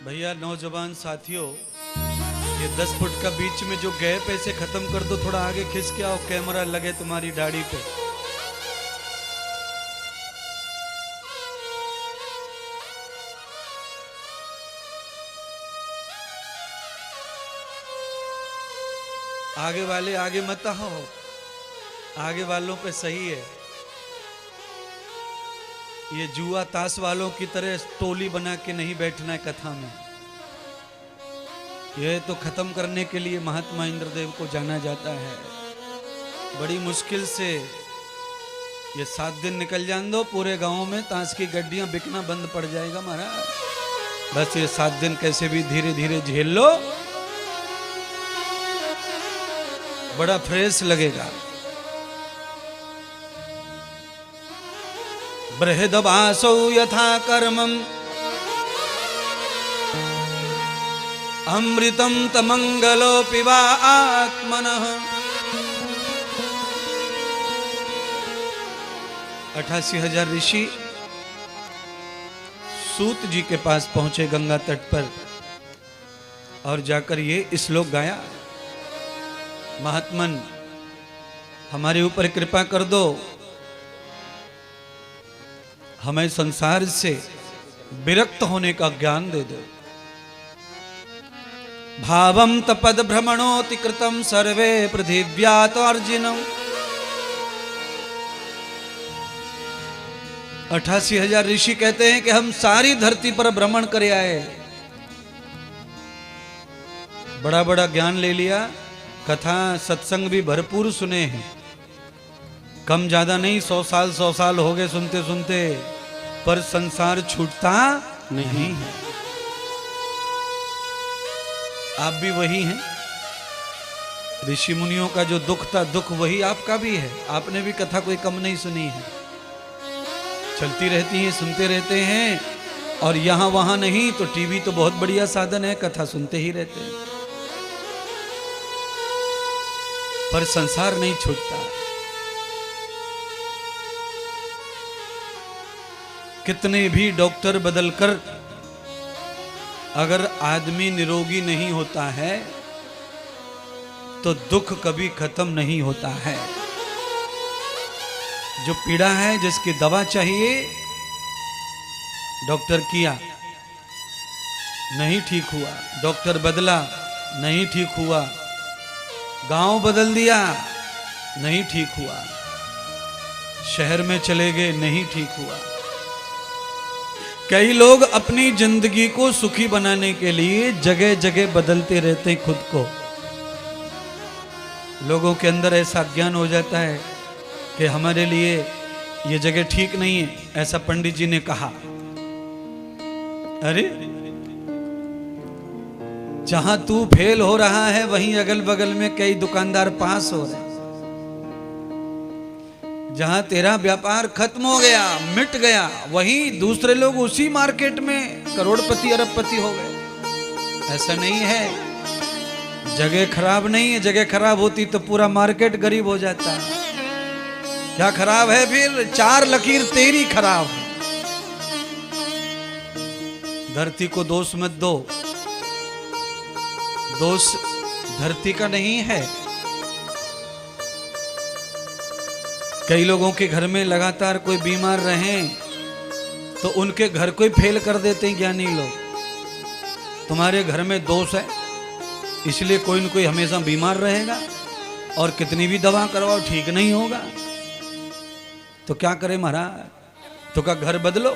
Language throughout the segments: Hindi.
भैया नौजवान साथियों, ये 10 फुट का बीच में जो गैप है इसे खत्म कर दो, थोड़ा आगे खिंच के आओ, कैमरा लगे तुम्हारी दाढ़ी पे। आगे वाले आगे मत आओ, आगे वालों पे सही है। ये जुआ ताश वालों की तरह टोली बना के नहीं बैठना है कथा में। यह तो खत्म करने के लिए महात्मा इंद्रदेव को जाना जाता है। बड़ी मुश्किल से ये 7 दिन निकल जान दो, पूरे गांव में ताश की गड्डियां बिकना बंद पड़ जाएगा महाराज। बस ये 7 दिन कैसे भी धीरे धीरे झेल लो, बड़ा फ्रेश लगेगा। बृहदवासौ यथा कर्मम् अमृतं तमंगलो पिबा आत्मनः। 88,000 ऋषि सूत जी के पास पहुंचे गंगा तट पर और जाकर ये श्लोक गाया, महात्मन हमारे ऊपर कृपा कर दो, हमें संसार से विरक्त होने का ज्ञान दे दो। भावम तपद भ्रमणोति कृतम सर्वे पृथिव्यात अर्जुनम। 88,000 ऋषि कहते हैं कि हम सारी धरती पर भ्रमण कर आए, बड़ा बड़ा ज्ञान ले लिया, कथा सत्संग भी भरपूर सुने हैं, कम ज्यादा नहीं, 100 साल हो गए सुनते सुनते, पर संसार छूटता नहीं है। आप भी वही हैं, ऋषि मुनियों का जो दुख था दुख वही आपका भी है। आपने भी कथा कोई कम नहीं सुनी है, चलती रहती है, सुनते रहते हैं, और यहां वहां नहीं तो टीवी तो बहुत बढ़िया साधन है, कथा सुनते ही रहते हैं, पर संसार नहीं छूटता। कितने भी डॉक्टर बदलकर अगर आदमी निरोगी नहीं होता है तो दुख कभी खत्म नहीं होता है। जो पीड़ा है, जिसकी दवा चाहिए, डॉक्टर किया नहीं ठीक हुआ, डॉक्टर बदला नहीं ठीक हुआ, गांव बदल दिया नहीं ठीक हुआ, शहर में चले गए नहीं ठीक हुआ। कई लोग अपनी जिंदगी को सुखी बनाने के लिए जगह जगह बदलते रहते हैं खुद को। लोगों के अंदर ऐसा ज्ञान हो जाता है कि हमारे लिए ये जगह ठीक नहीं है, ऐसा पंडित जी ने कहा। अरे जहां तू फेल हो रहा है वहीं अगल बगल में कई दुकानदार पास हो रहे हैं। जहां तेरा व्यापार खत्म हो गया, मिट गया, वहीं दूसरे लोग उसी मार्केट में करोड़पति अरबपति हो गए। ऐसा नहीं है, जगह खराब नहीं है, जगह खराब होती तो पूरा मार्केट गरीब हो जाता। क्या खराब है फिर? 4 लकीर तेरी खराब है। धरती को दोष मत दो, दोष धरती का नहीं है। कई लोगों के घर में लगातार कोई बीमार रहे तो उनके घर को ही फेल कर देते हैं ज्ञानी लोग। तुम्हारे घर में दोष है इसलिए कोई न कोई हमेशा बीमार रहेगा, और कितनी भी दवा करवाओ ठीक नहीं होगा। तो क्या करें महाराज? तो क्या घर बदलो,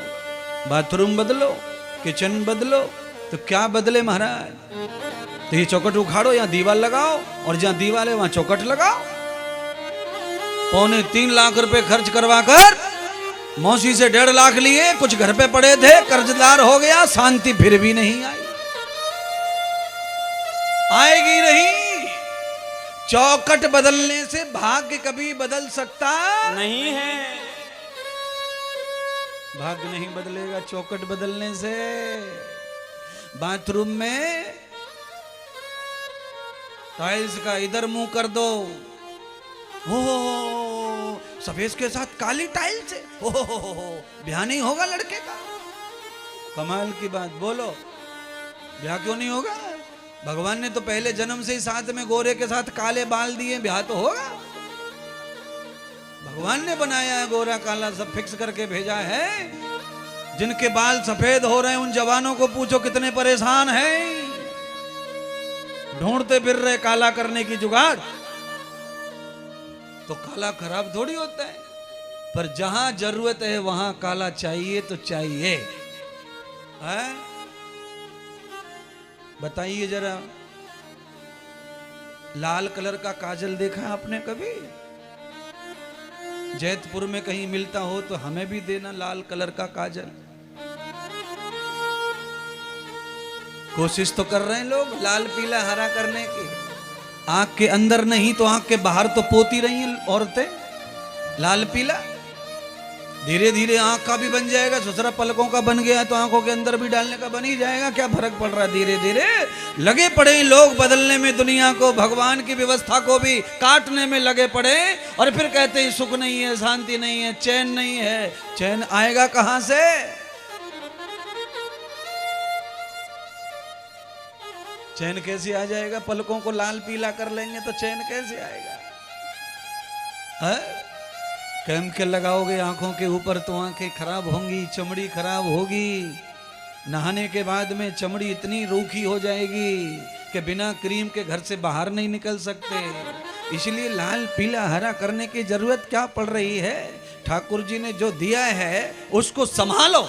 बाथरूम बदलो, किचन बदलो, तो क्या बदले महाराज? तो ये चौखट उखाड़ो, यहाँ दीवार लगाओ, और जहाँ दीवार है वहां चौखट लगाओ। 3.25 लाख रुपए खर्च करवा कर मौसी से 1.5 लाख लिए, कुछ घर पे पड़े थे, कर्जदार हो गया, शांति फिर भी नहीं आई, आएगी नहीं। चौखट बदलने से भाग्य कभी बदल सकता नहीं है। भाग्य नहीं बदलेगा चौखट बदलने से। बाथरूम में टाइल्स का इधर मुंह कर दो, हो सफेद के साथ काली टाइल्स है, हो ब्याह नहीं होगा लड़के का। कमाल की बात। बोलो ब्याह क्यों नहीं होगा? भगवान ने तो पहले जन्म से ही साथ में गोरे के साथ काले बाल दिए, ब्याह तो होगा। भगवान ने बनाया है, गोरा काला सब फिक्स करके भेजा है। जिनके बाल सफेद हो रहे हैं उन जवानों को पूछो कितने परेशान हैं, ढूंढते फिर रहे काला करने की जुगाड़। तो काला खराब थोड़ी होता है, पर जहां जरूरत है वहां काला चाहिए तो चाहिए। है? बताइए जरा, लाल कलर का काजल देखा आपने कभी? जैतपुर में कहीं मिलता हो तो हमें भी देना लाल कलर का काजल। कोशिश तो कर रहे हैं लोग लाल पीला हरा करने की। आंख के अंदर नहीं तो आंख के बाहर तो पोती रही हैं औरतें लाल पीला। धीरे धीरे आंख का भी बन जाएगा, दूसरा पलकों का बन गया तो आंखों के अंदर भी डालने का बन ही जाएगा। क्या फर्क पड़ रहा है? धीरे धीरे लगे पड़े लोग बदलने में दुनिया को, भगवान की व्यवस्था को भी काटने में लगे पड़े। और फिर कहते हैं सुख नहीं है, शांति नहीं है, चैन नहीं है। चैन आएगा कहां से? चैन कैसे आ जाएगा? पलकों को लाल पीला कर लेंगे तो चैन कैसे आएगा? केमिकल लगाओगे आंखों के ऊपर तो आंखें खराब होंगी, चमड़ी खराब होगी। नहाने के बाद में चमड़ी इतनी रूखी हो जाएगी कि बिना क्रीम के घर से बाहर नहीं निकल सकते। इसलिए लाल पीला हरा करने की जरूरत क्या पड़ रही है? ठाकुर जी ने जो दिया है उसको संभालो,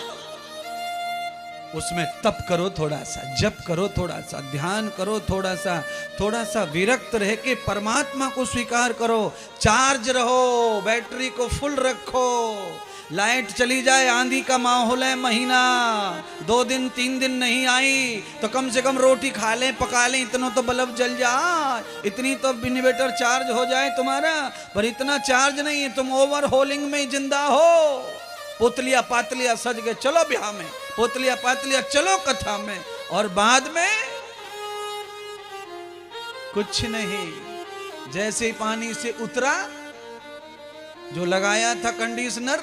उसमें तप करो थोड़ा सा, जप करो थोड़ा सा, ध्यान करो थोड़ा सा विरक्त रह के परमात्मा को स्वीकार करो। चार्ज रहो, बैटरी को फुल रखो। लाइट चली जाए, आंधी का माहौल है, महीना 2 दिन 3 दिन नहीं आई तो कम से कम रोटी खा लें, पका लें, इतना तो बल्ब जल जाए, इतनी तो इन्वर्टर चार्ज हो जाए तुम्हारा। पर इतना चार्ज नहीं है, तुम ओवर होलिंग में जिंदा हो। पोतलिया पातलिया सज के चलो ब्याह में, पोतलिया पातलिया चलो कथा में, और बाद में कुछ नहीं। जैसे ही पानी से उतरा, जो लगाया था कंडीशनर,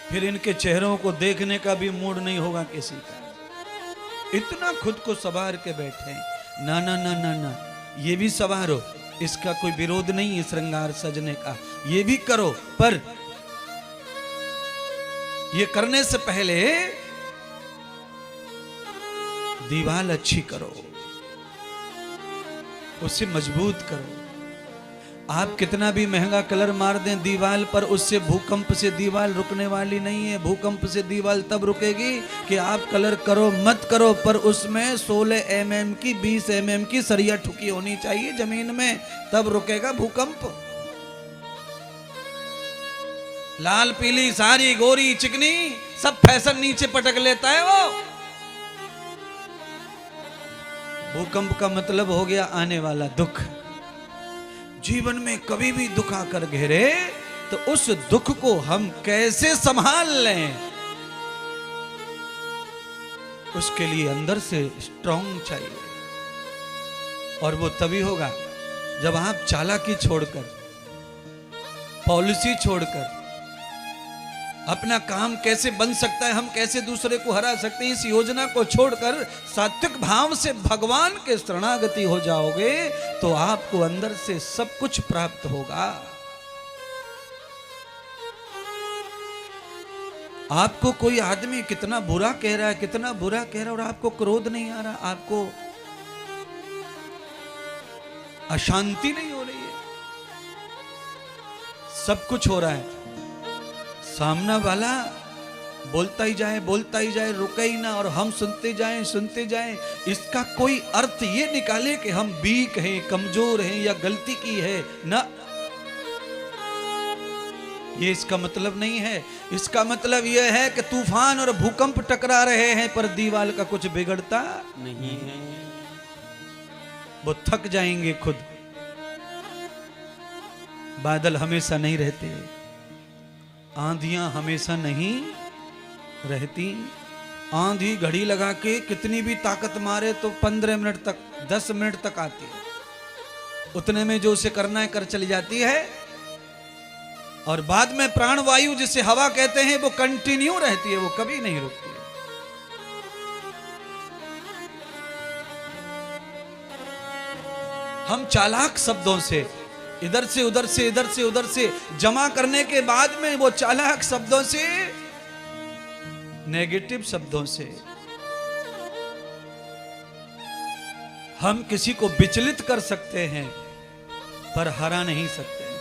फिर इनके चेहरों को देखने का भी मूड नहीं होगा किसी का। इतना खुद को संवार के बैठे। ना ना ना ना ना, ये भी संवारो, इसका कोई विरोध नहीं है श्रृंगार सजने का, ये भी करो। पर ये करने से पहले दीवार अच्छी करो, उसे मजबूत करो। आप कितना भी महंगा कलर मार दें दीवार पर, उससे भूकंप से दीवार रुकने वाली नहीं है। भूकंप से दीवार तब रुकेगी कि आप कलर करो मत करो, पर उसमें 16 mm की 20 mm की सरिया ठुकी होनी चाहिए जमीन में, तब रुकेगा भूकंप। लाल पीली सारी गोरी चिकनी सब फैशन नीचे पटक लेता है वो। भूकंप का मतलब हो गया आने वाला दुख। जीवन में कभी भी दुख आकर घेरे तो उस दुख को हम कैसे संभाल लें, उसके लिए अंदर से स्ट्रांग चाहिए। और वो तभी होगा जब आप चालाकी छोड़कर, पॉलिसी छोड़कर, अपना काम कैसे बन सकता है, हम कैसे दूसरे को हरा सकते हैं, इस योजना को छोड़कर सात्विक भाव से भगवान के शरणागति हो जाओगे तो आपको अंदर से सब कुछ प्राप्त होगा। आपको कोई आदमी कितना बुरा कह रहा है, कितना बुरा कह रहा है, और आपको क्रोध नहीं आ रहा, आपको अशांति नहीं हो रही है, सब कुछ हो रहा है। सामना वाला बोलता ही जाए, रुके ही ना, और हम सुनते जाएं। इसका कोई अर्थ ये निकाले कि हम वीक हैं, कमजोर हैं या गलती की है ना, ये इसका मतलब नहीं है। इसका मतलब यह है कि तूफान और भूकंप टकरा रहे हैं पर दीवार का कुछ बिगड़ता नहीं है। वो थक जाएंगे खुद। बादल हमेशा नहीं रहते, आंधियां हमेशा नहीं रहती। आंधी घड़ी लगा के कितनी भी ताकत मारे तो 15 मिनट तक, 10 मिनट तक आती है, उतने में जो उसे करना है कर चली जाती है। और बाद में प्राणवायु जिसे हवा कहते हैं वो कंटिन्यू रहती है, वो कभी नहीं रुकती है। हम चालाक शब्दों से इधर से उधर से इधर से उधर से जमा करने के बाद में वो चालाक शब्दों से, नेगेटिव शब्दों से हम किसी को विचलित कर सकते हैं पर हरा नहीं सकते हैं।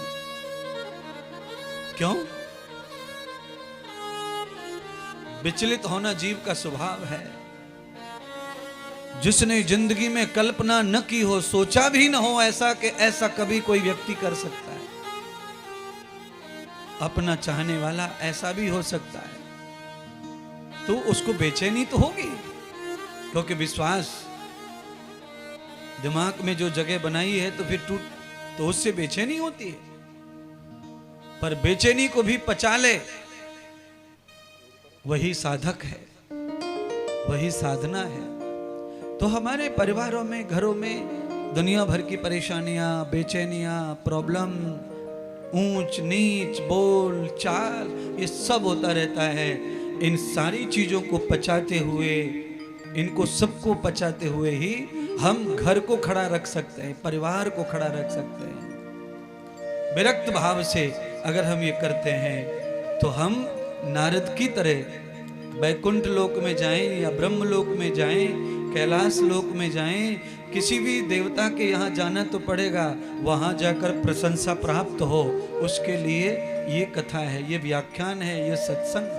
क्यों? विचलित होना जीव का स्वभाव है। जिसने जिंदगी में कल्पना न की हो, सोचा भी न हो ऐसा कि ऐसा कभी कोई व्यक्ति कर सकता है, अपना चाहने वाला ऐसा भी हो सकता है, तो उसको बेचैनी तो होगी। क्योंकि विश्वास दिमाग में जो जगह बनाई है तो फिर टूट, तो उससे बेचैनी होती है। पर बेचैनी को भी पचा ले, वही साधक है, वही साधना है। तो हमारे परिवारों में, घरों में दुनिया भर की परेशानियां, बेचैनियां, प्रॉब्लम, ऊंच नीच, बोल चाल, ये सब होता रहता है। इन सारी चीजों को पचाते हुए, इनको सबको पचाते हुए ही हम घर को खड़ा रख सकते हैं, परिवार को खड़ा रख सकते हैं। विरक्त भाव से अगर हम ये करते हैं तो हम नारद की तरह वैकुंठ लोक में जाएं या ब्रह्म लोक में जाएं, कैलाश लोक में जाएं, किसी भी देवता के यहाँ जाना तो पड़ेगा, वहाँ जाकर प्रशंसा प्राप्त हो। उसके लिए ये कथा है, ये व्याख्यान है, ये सत्संग है।